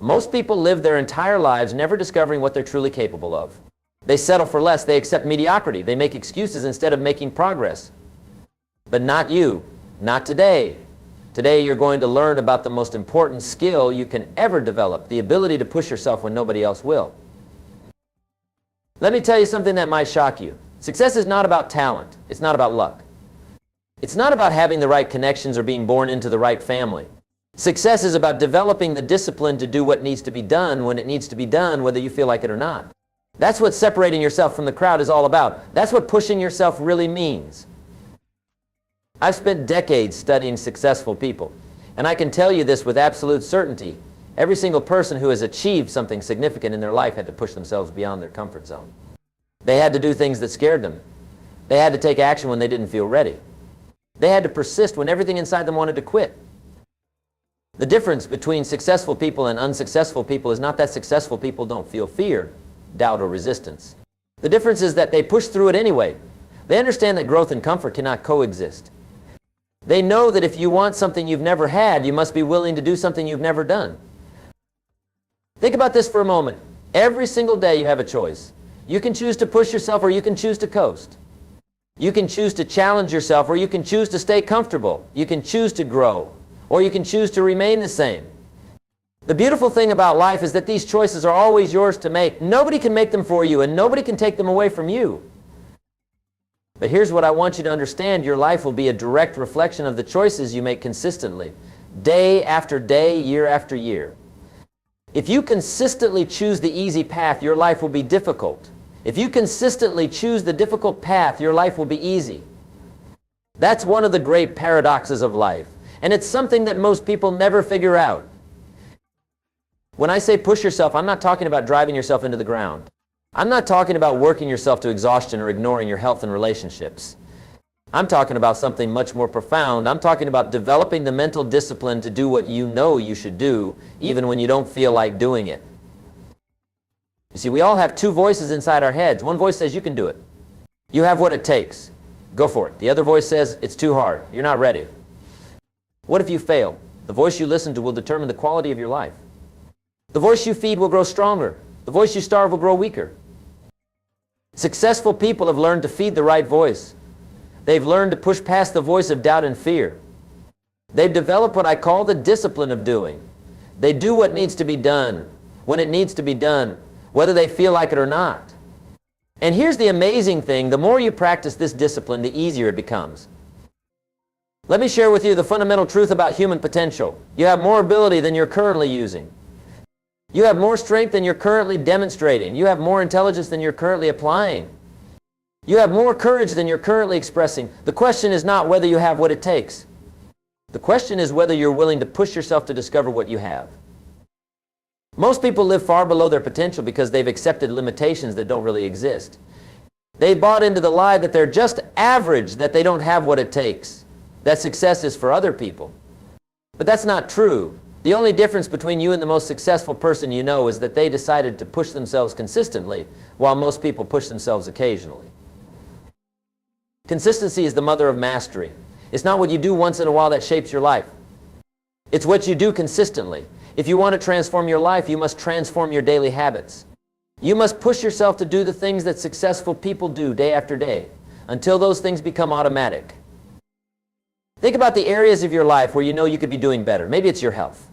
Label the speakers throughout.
Speaker 1: Most people live their entire lives never discovering what they're truly capable of. They settle for less. They accept mediocrity. They make excuses instead of making progress. But not you. Not today. Today you're going to learn about the most important skill you can ever develop, the ability to push yourself when nobody else will. Let me tell you something that might shock you. Success is not about talent. It's not about luck. It's not about having the right connections or being born into the right family. Success is about developing the discipline to do what needs to be done when it needs to be done, whether you feel like it or not. That's what separating yourself from the crowd is all about. That's what pushing yourself really means. I've spent decades studying successful people, and I can tell you this with absolute certainty. Every single person who has achieved something significant in their life had to push themselves beyond their comfort zone. They had to do things that scared them. They had to take action when they didn't feel ready. They had to persist when everything inside them wanted to quit. The difference between successful people and unsuccessful people is not that successful people don't feel fear, doubt, or resistance. The difference is that they push through it anyway. They understand that growth and comfort cannot coexist. They know that if you want something you've never had, you must be willing to do something you've never done. Think about this for a moment. Every single day you have a choice. You can choose to push yourself or you can choose to coast. You can choose to challenge yourself or you can choose to stay comfortable. You can choose to grow or you can choose to remain the same. The beautiful thing about life is that these choices are always yours to make. Nobody can make them for you and nobody can take them away from you. But here's what I want you to understand. Your life will be a direct reflection of the choices you make consistently, day after day, year after year. If you consistently choose the easy path, your life will be difficult. If you consistently choose the difficult path, your life will be easy. That's one of the great paradoxes of life. And it's something that most people never figure out. When I say push yourself, I'm not talking about driving yourself into the ground. I'm not talking about working yourself to exhaustion or ignoring your health and relationships. I'm talking about something much more profound. I'm talking about developing the mental discipline to do what you know you should do, even when you don't feel like doing it. You see, we all have two voices inside our heads. One voice says, you can do it. You have what it takes. Go for it. The other voice says, it's too hard. You're not ready. What if you fail? The voice you listen to will determine the quality of your life. The voice you feed will grow stronger. The voice you starve will grow weaker. Successful people have learned to feed the right voice. They've learned to push past the voice of doubt and fear. They've developed what I call the discipline of doing. They do what needs to be done, when it needs to be done, whether they feel like it or not. And here's the amazing thing. The more you practice this discipline, the easier it becomes. Let me share with you the fundamental truth about human potential. You have more ability than you're currently using. You have more strength than you're currently demonstrating. You have more intelligence than you're currently applying. You have more courage than you're currently expressing. The question is not whether you have what it takes. The question is whether you're willing to push yourself to discover what you have. Most people live far below their potential because they've accepted limitations that don't really exist. They bought into the lie that they're just average, that they don't have what it takes, that success is for other people. But that's not true. The only difference between you and the most successful person you know is that they decided to push themselves consistently, while most people push themselves occasionally. Consistency is the mother of mastery. It's not what you do once in a while that shapes your life. It's what you do consistently. If you want to transform your life, you must transform your daily habits. You must push yourself to do the things that successful people do day after day, until those things become automatic. Think about the areas of your life where you know you could be doing better. Maybe it's your health.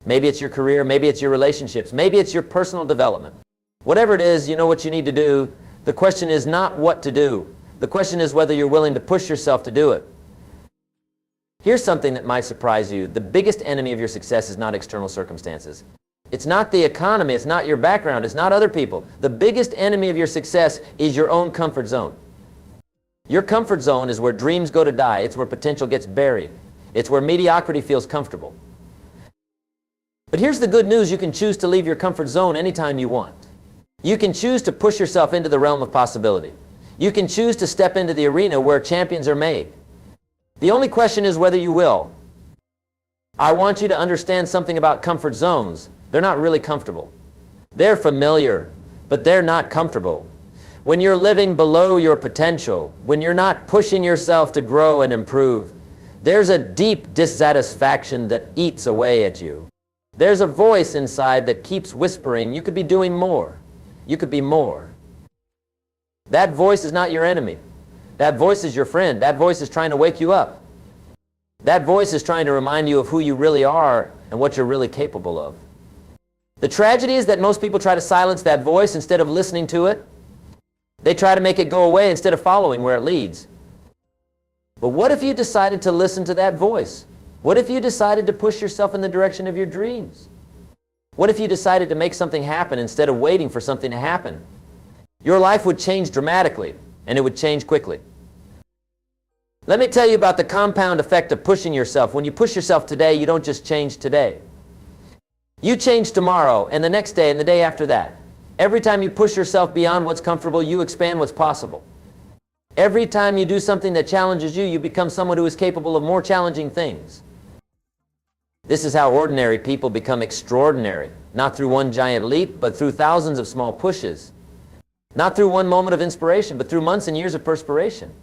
Speaker 1: Maybe it's your career. Maybe it's your relationships. Maybe it's your personal development. Whatever it is, you know what you need to do. The question is not what to do. The question is whether you're willing to push yourself to do it. Here's something that might surprise you. The biggest enemy of your success is not external circumstances. It's not the economy. It's not your background. It's not other people. The biggest enemy of your success is your own comfort zone. Your comfort zone is where dreams go to die. It's where potential gets buried. It's where mediocrity feels comfortable. But here's the good news. You can choose to leave your comfort zone anytime you want. You can choose to push yourself into the realm of possibility. You can choose to step into the arena where champions are made. The only question is whether you will. I want you to understand something about comfort zones. They're not really comfortable. They're familiar, but they're not comfortable. When you're living below your potential, when you're not pushing yourself to grow and improve, there's a deep dissatisfaction that eats away at you. There's a voice inside that keeps whispering, you could be doing more. You could be more. That voice is not your enemy. That voice is your friend. That voice is trying to wake you up. That voice is trying to remind you of who you really are and what you're really capable of. The tragedy is that most people try to silence that voice instead of listening to it. They try to make it go away instead of following where it leads. But what if you decided to listen to that voice? What if you decided to push yourself in the direction of your dreams? What if you decided to make something happen instead of waiting for something to happen? Your life would change dramatically, and it would change quickly. Let me tell you about the compound effect of pushing yourself. When you push yourself today, you don't just change today. You change tomorrow, and the next day, and the day after that. Every time you push yourself beyond what's comfortable, you expand what's possible. Every time you do something that challenges you, you become someone who is capable of more challenging things. This is how ordinary people become extraordinary, not through one giant leap, but through thousands of small pushes. Not through one moment of inspiration, but through months and years of perspiration.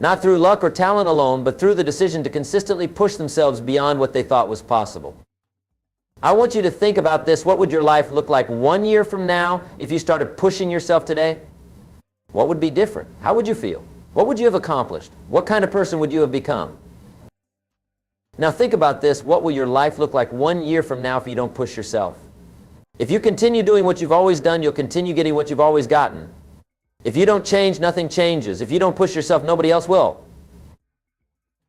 Speaker 1: Not through luck or talent alone, but through the decision to consistently push themselves beyond what they thought was possible. I want you to think about this. What would your life look like 1 year from now if you started pushing yourself today? What would be different? How would you feel? What would you have accomplished? What kind of person would you have become? Now think about this. What will your life look like 1 year from now if you don't push yourself? If you continue doing what you've always done, you'll continue getting what you've always gotten. If you don't change, nothing changes. If you don't push yourself, nobody else will.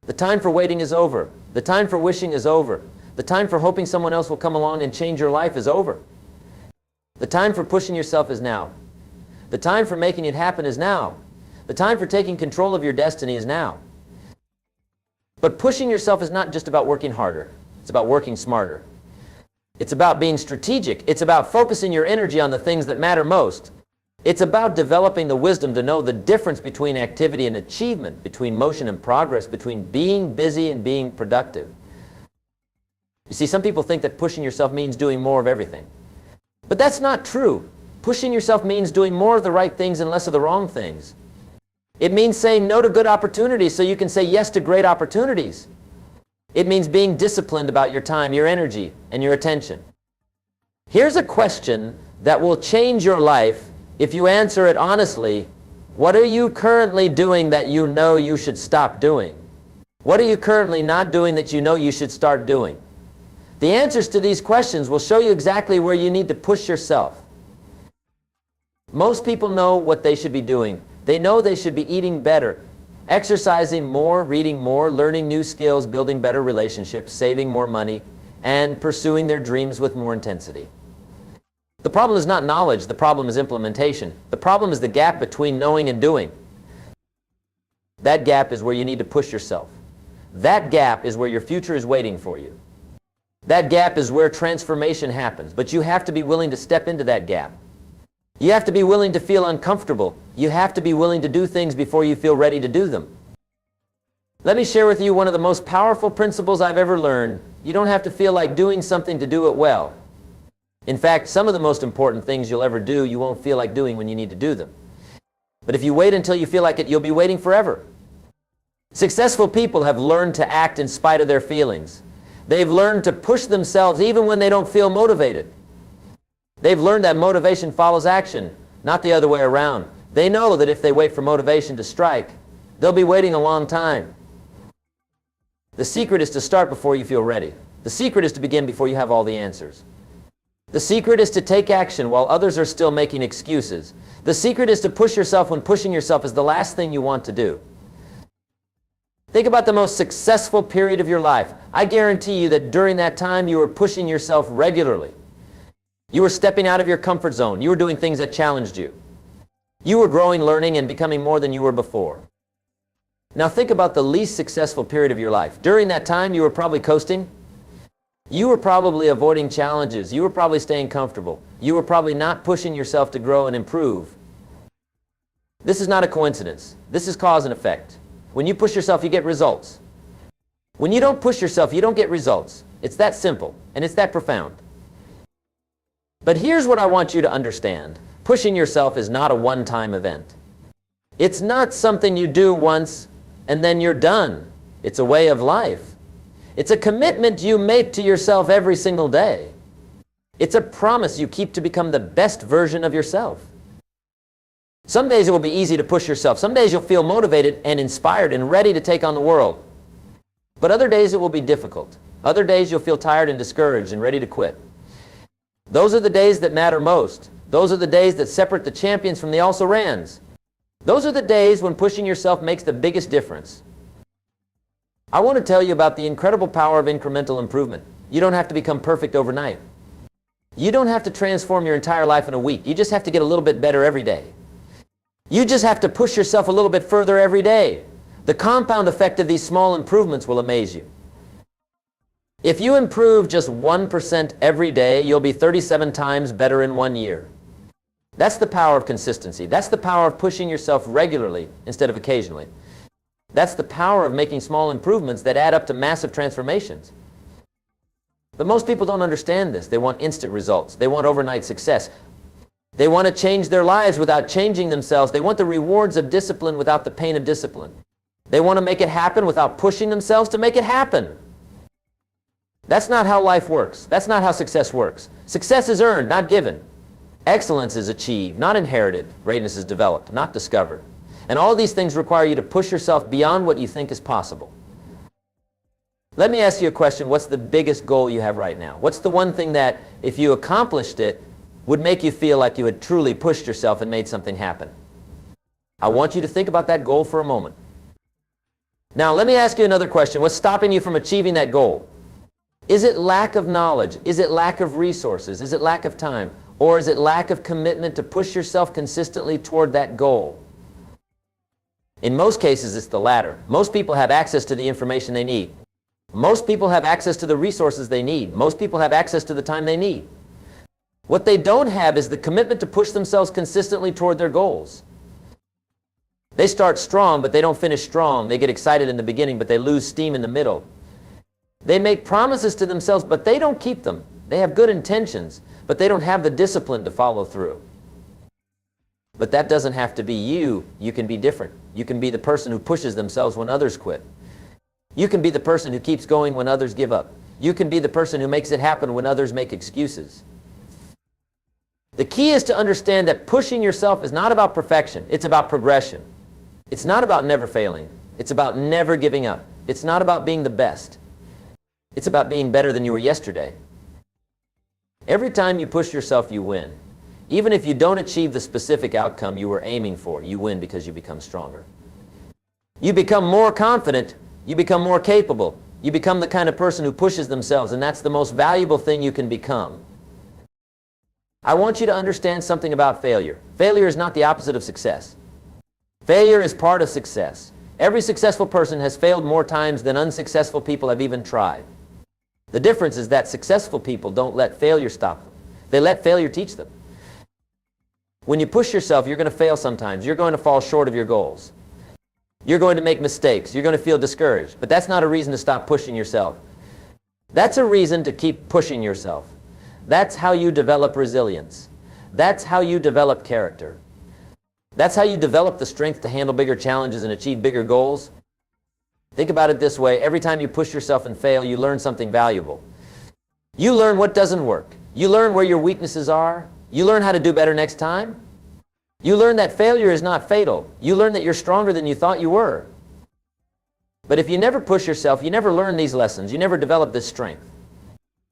Speaker 1: The time for waiting is over. The time for wishing is over. The time for hoping someone else will come along and change your life is over. The time for pushing yourself is now. The time for making it happen is now. The time for taking control of your destiny is now. But pushing yourself is not just about working harder. It's about working smarter. It's about being strategic. It's about focusing your energy on the things that matter most. It's about developing the wisdom to know the difference between activity and achievement, between motion and progress, between being busy and being productive. You see, some people think that pushing yourself means doing more of everything. But that's not true. Pushing yourself means doing more of the right things and less of the wrong things. It means saying no to good opportunities so you can say yes to great opportunities. It means being disciplined about your time, your energy, and your attention. Here's a question that will change your life if you answer it honestly. What are you currently doing that you know you should stop doing? What are you currently not doing that you know you should start doing? The answers to these questions will show you exactly where you need to push yourself. Most people know what they should be doing. They know they should be eating better, exercising more, reading more, learning new skills, building better relationships, saving more money, and pursuing their dreams with more intensity. The problem is not knowledge. The problem is implementation. The problem is the gap between knowing and doing. That gap is where you need to push yourself. That gap is where your future is waiting for you. That gap is where transformation happens, but you have to be willing to step into that gap. You have to be willing to feel uncomfortable. You have to be willing to do things before you feel ready to do them. Let me share with you one of the most powerful principles I've ever learned. You don't have to feel like doing something to do it well. In fact, some of the most important things you'll ever do, you won't feel like doing when you need to do them. But if you wait until you feel like it, you'll be waiting forever. Successful people have learned to act in spite of their feelings. They've learned to push themselves even when they don't feel motivated. They've learned that motivation follows action, not the other way around. They know that if they wait for motivation to strike, they'll be waiting a long time. The secret is to start before you feel ready. The secret is to begin before you have all the answers. The secret is to take action while others are still making excuses. The secret is to push yourself when pushing yourself is the last thing you want to do. Think about the most successful period of your life. I guarantee you that during that time you were pushing yourself regularly. You were stepping out of your comfort zone. You were doing things that challenged you. You were growing, learning, and becoming more than you were before. Now think about the least successful period of your life. During that time you were probably coasting. You were probably avoiding challenges. You were probably staying comfortable. You were probably not pushing yourself to grow and improve. This is not a coincidence. This is cause and effect. When you push yourself, you get results. When you don't push yourself, you don't get results. It's that simple, and it's that profound. But here's what I want you to understand. Pushing yourself is not a one-time event. It's not something you do once and then you're done. It's a way of life. It's a commitment you make to yourself every single day. It's a promise you keep to become the best version of yourself. Some days it will be easy to push yourself. Some days you'll feel motivated and inspired and ready to take on the world. But other days it will be difficult. Other days you'll feel tired and discouraged and ready to quit. Those are the days that matter most. Those are the days that separate the champions from the also-rans. Those are the days when pushing yourself makes the biggest difference. I want to tell you about the incredible power of incremental improvement. You don't have to become perfect overnight. You don't have to transform your entire life in a week. You just have to get a little bit better every day. You just have to push yourself a little bit further every day. The compound effect of these small improvements will amaze you. If you improve just 1% every day, you'll be 37 times better in 1 year. That's the power of consistency. That's the power of pushing yourself regularly instead of occasionally. That's the power of making small improvements that add up to massive transformations. But most people don't understand this. They want instant results. They want overnight success. They want to change their lives without changing themselves. They want the rewards of discipline without the pain of discipline. They want to make it happen without pushing themselves to make it happen. That's not how life works. That's not how success works. Success is earned, not given. Excellence is achieved, not inherited. Greatness is developed, not discovered. And all these things require you to push yourself beyond what you think is possible. Let me ask you a question. What's the biggest goal you have right now? What's the one thing that, if you accomplished it, would make you feel like you had truly pushed yourself and made something happen? I want you to think about that goal for a moment. Now, let me ask you another question. What's stopping you from achieving that goal? Is it lack of knowledge? Is it lack of resources? Is it lack of time? Or is it lack of commitment to push yourself consistently toward that goal? In most cases, it's the latter. Most people have access to the information they need. Most people have access to the resources they need. Most people have access to the time they need. What they don't have is the commitment to push themselves consistently toward their goals. They start strong, but they don't finish strong. They get excited in the beginning, but they lose steam in the middle. They make promises to themselves, but they don't keep them. They have good intentions, but they don't have the discipline to follow through. But that doesn't have to be you. You can be different. You can be the person who pushes themselves when others quit. You can be the person who keeps going when others give up. You can be the person who makes it happen when others make excuses. The key is to understand that pushing yourself is not about perfection. It's about progression. It's not about never failing. It's about never giving up. It's not about being the best. It's about being better than you were yesterday. Every time you push yourself, you win. Even if you don't achieve the specific outcome you were aiming for, you win because you become stronger. You become more confident. You become more capable. You become the kind of person who pushes themselves, and that's the most valuable thing you can become. I want you to understand something about failure. Failure is not the opposite of success. Failure is part of success. Every successful person has failed more times than unsuccessful people have even tried. The difference is that successful people don't let failure stop them. They let failure teach them. When you push yourself, you're going to fail sometimes. You're going to fall short of your goals. You're going to make mistakes. You're going to feel discouraged. But that's not a reason to stop pushing yourself. That's a reason to keep pushing yourself. That's how you develop resilience. That's how you develop character. That's how you develop the strength to handle bigger challenges and achieve bigger goals. Think about it this way. Every time you push yourself and fail, you learn something valuable. You learn what doesn't work. You learn where your weaknesses are. You learn how to do better next time. You learn that failure is not fatal. You learn that you're stronger than you thought you were. But if you never push yourself, you never learn these lessons. You never develop this strength.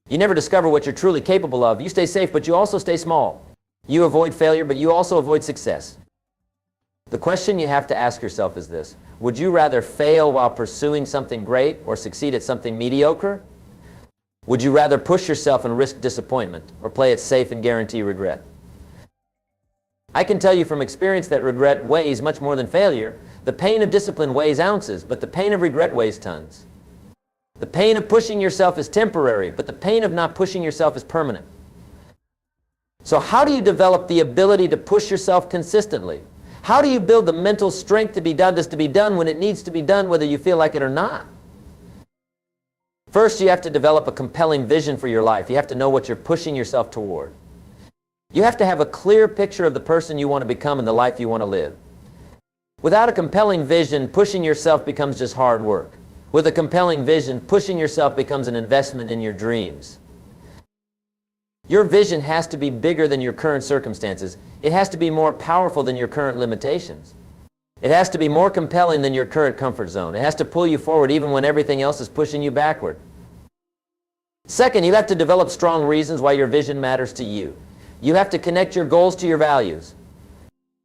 Speaker 1: You never discover what you're truly capable of. You stay safe, but you also stay small. You avoid failure, but you also avoid success. The question you have to ask yourself is this: would you rather fail while pursuing something great or succeed at something mediocre? Would you rather push yourself and risk disappointment or play it safe and guarantee regret? I can tell you from experience that regret weighs much more than failure. The pain of discipline weighs ounces, but the pain of regret weighs tons. The pain of pushing yourself is temporary, but the pain of not pushing yourself is permanent. So how do you develop the ability to push yourself consistently? How do you build the mental strength to be done when it needs to be done, whether you feel like it or not? First, you have to develop a compelling vision for your life. You have to know what you're pushing yourself toward. You have to have a clear picture of the person you want to become and the life you want to live. Without a compelling vision, pushing yourself becomes just hard work. With a compelling vision, pushing yourself becomes an investment in your dreams. Your vision has to be bigger than your current circumstances. It has to be more powerful than your current limitations. It has to be more compelling than your current comfort zone. It has to pull you forward even when everything else is pushing you backward. Second, you have to develop strong reasons why your vision matters to you. You have to connect your goals to your values.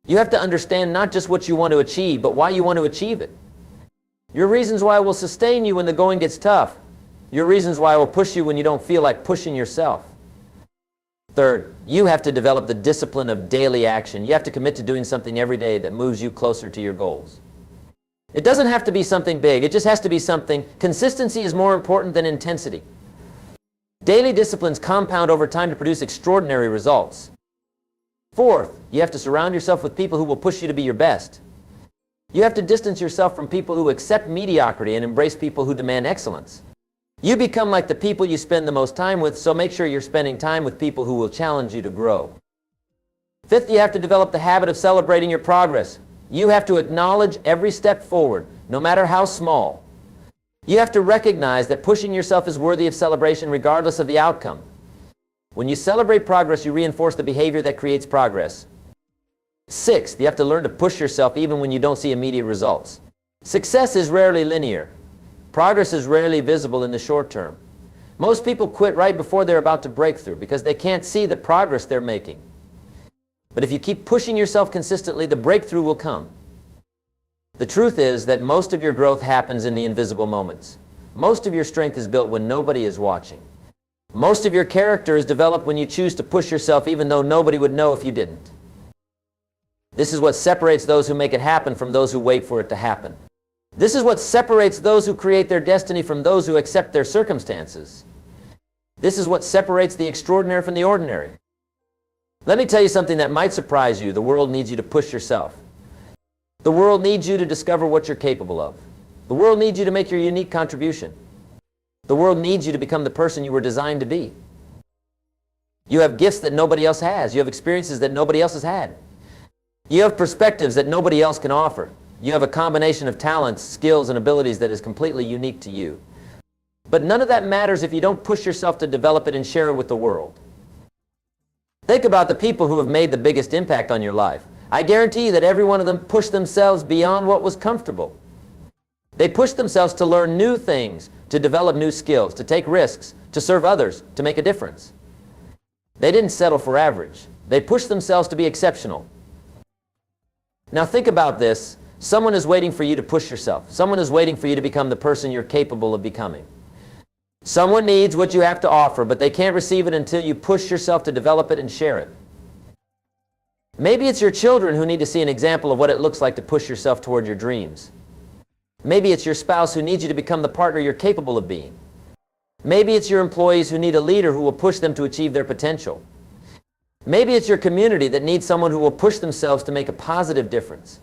Speaker 1: You have to understand not just what you want to achieve, but why you want to achieve it. Your reasons why will sustain you when the going gets tough. Your reasons why will push you when you don't feel like pushing yourself. Third, you have to develop the discipline of daily action. You have to commit to doing something every day that moves you closer to your goals. It doesn't have to be something big. It just has to be something. Consistency is more important than intensity. Daily disciplines compound over time to produce extraordinary results. Fourth, you have to surround yourself with people who will push you to be your best. You have to distance yourself from people who accept mediocrity and embrace people who demand excellence. You become like the people you spend the most time with, so make sure you're spending time with people who will challenge you to grow. Fifth, you have to develop the habit of celebrating your progress. You have to acknowledge every step forward, no matter how small. You have to recognize that pushing yourself is worthy of celebration regardless of the outcome. When you celebrate progress, you reinforce the behavior that creates progress. Sixth, you have to learn to push yourself even when you don't see immediate results. Success is rarely linear. Progress is rarely visible in the short term. Most people quit right before they're about to break through because they can't see the progress they're making. But if you keep pushing yourself consistently, the breakthrough will come. The truth is that most of your growth happens in the invisible moments. Most of your strength is built when nobody is watching. Most of your character is developed when you choose to push yourself even though nobody would know if you didn't. This is what separates those who make it happen from those who wait for it to happen. This is what separates those who create their destiny from those who accept their circumstances. This is what separates the extraordinary from the ordinary. Let me tell you something that might surprise you. The world needs you to push yourself. The world needs you to discover what you're capable of. The world needs you to make your unique contribution. The world needs you to become the person you were designed to be. You have gifts that nobody else has. You have experiences that nobody else has had. You have perspectives that nobody else can offer. You have a combination of talents, skills, and abilities that is completely unique to you. But none of that matters if you don't push yourself to develop it and share it with the world. Think about the people who have made the biggest impact on your life. I guarantee you that every one of them pushed themselves beyond what was comfortable. They pushed themselves to learn new things, to develop new skills, to take risks, to serve others, to make a difference. They didn't settle for average. They pushed themselves to be exceptional. Now think about this. Someone is waiting for you to push yourself. Someone is waiting for you to become the person you're capable of becoming. Someone needs what you have to offer, but they can't receive it until you push yourself to develop it and share it. Maybe it's your children who need to see an example of what it looks like to push yourself toward your dreams. Maybe it's your spouse who needs you to become the partner you're capable of being. Maybe it's your employees who need a leader who will push them to achieve their potential. Maybe it's your community that needs someone who will push themselves to make a positive difference.